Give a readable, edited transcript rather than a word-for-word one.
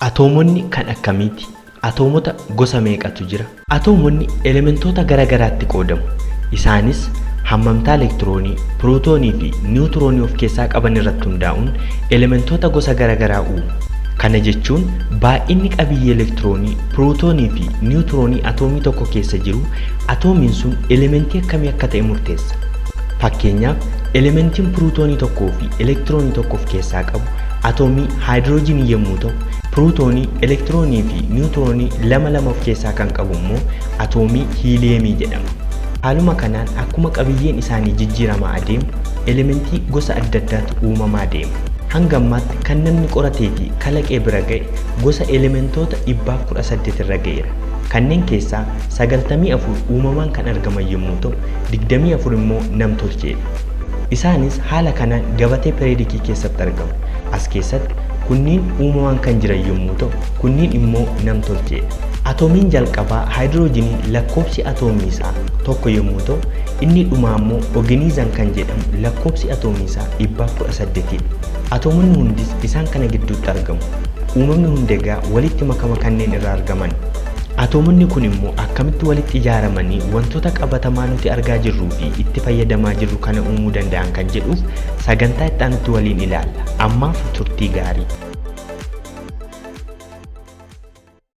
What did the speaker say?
Atoomonni kan akkamiiti? Atoomota gosa meeqatu jira? Atoomonni elementoota garagaraatti qoodamu. Isaanis hammamtaa elektiroonii, pirootoonii fi niwutiroonii of keessaa qaban irratti hundaa'uun elementoota gosa garagaraa uumu. Kana jechuun baay'inni qabiyyee elektiroonii, pirootoonii fi niwutiroonii atoomii tokko keessa jiru atoomiin sun elementii akkamii akka ta'e murteessa. Fakkeenyaaf elementiin pirootoonii tokkoo fi elektiroonii tokko of keessaa qabu atomii haayidroojinii yommuu ta'u, pirootoonii, elektiroonii fi niwutiroonii lama of keessaa kan qabu immoo atomii hiiliyeemii jedhama. Haaluma kanaan akkuma qabiyyeen isaanii jijjiiramaa adeemu, elementii gosa adda addaatu uumamaa deema. Hanga ammaatti kan namni qoratee fi kalaqee bira ga'e gosa elementoota 118 irra ga'eera. Kanneen keessaa 94 uumamaan kan argaman yommuu ta'u, 24 immoo nam-tolcheedha. Isaanis haala kanaan gabatee periyoodikii keessatti argamu. As keessatti kunniin uumamaan kan jiran yommuu ta'u, kunniin immoo nam-tolcheedha. Atoomiin jalqabaa haayidroojinii lakkoofsi atoomii isaa tokko yommuu ta'u, inni dhumaa immoo ooginiizam kan jedhamu lakkoofsi atoomii isaa 118dha. Atoomonni hundis isaan kana gidduutti argamu. Uumamni hundi egaa walitti makama kanneen irraa argaman. Atoomonni kun immoo akkamitti walitti ijaaramanii wantoota qabatamaa nuti argaa jirruu fi itti fayyadamaa jirru kana uumuu danda'an kan jedhuuf sagantaa itti aanutti waliin ilaalla. Ammaaf turtii gaarii.